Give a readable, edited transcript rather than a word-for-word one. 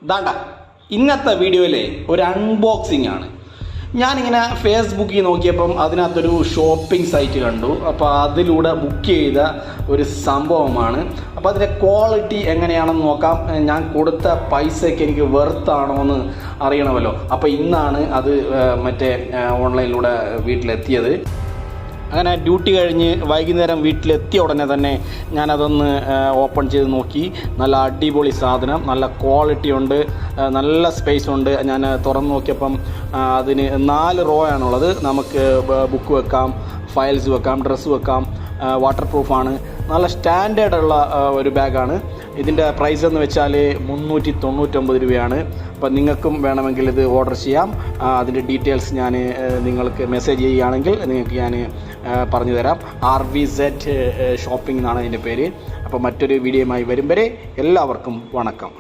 ദാണ്ട ഇന്നത്തെ വീഡിയോയിലെ ഒരു അൺബോക്സിംഗ് ആണ്. ഞാനിങ്ങനെ ഫേസ്ബുക്കിൽ നോക്കിയപ്പം അതിനകത്തൊരു ഷോപ്പിംഗ് സൈറ്റ് കണ്ടു. അപ്പോൾ അതിലൂടെ ബുക്ക് ചെയ്ത ഒരു സംഭവമാണ്. അപ്പോൾ അതിൻ്റെ ക്വാളിറ്റി എങ്ങനെയാണെന്ന് നോക്കാം. ഞാൻ കൊടുത്ത പൈസയ്ക്ക് എനിക്ക് വെർത്താണോ എന്ന് അറിയണമല്ലോ. അപ്പോൾ ഇന്നാണ് അത് ഓൺലൈനിലൂടെ വീട്ടിലെത്തിയത്. അങ്ങനെ ഡ്യൂട്ടി കഴിഞ്ഞ് വൈകുന്നേരം വീട്ടിലെത്തിയ ഉടനെ തന്നെ ഞാനതൊന്ന് ഓപ്പൺ ചെയ്ത് നോക്കി. നല്ല അടിപൊളി സാധനം, നല്ല ക്വാളിറ്റി ഉണ്ട്, നല്ല സ്പേസ് ഉണ്ട്. ഞാൻ തുറന്ന് നോക്കിയപ്പം അതിന് 4 റോ ആണുള്ളത്. നമുക്ക് ബുക്ക് വെക്കാം, ഫയൽസ് വെക്കാം, ഡ്രസ്സ് വെക്കാം, വാട്ടർ പ്രൂഫാണ്. നല്ല സ്റ്റാൻഡേർഡുള്ള ഒരു ബാഗാണ്. ഇതിൻ്റെ പ്രൈസ് എന്ന് വെച്ചാൽ 399 രൂപയാണ്. അപ്പം നിങ്ങൾക്കും വേണമെങ്കിൽ ഇത് ഓർഡർ ചെയ്യാം. അതിൻ്റെ ഡീറ്റെയിൽസ് ഞാൻ നിങ്ങൾക്ക് മെസ്സേജ് ചെയ്യുകയാണെങ്കിൽ നിങ്ങൾക്ക് ഞാൻ പറഞ്ഞു തരാം. RVZ ഷോപ്പിംഗ് എന്നാണ് അതിൻ്റെ പേര്. അപ്പോൾ മറ്റൊരു വീഡിയോയുമായി വരും വരെ എല്ലാവർക്കും വണക്കം.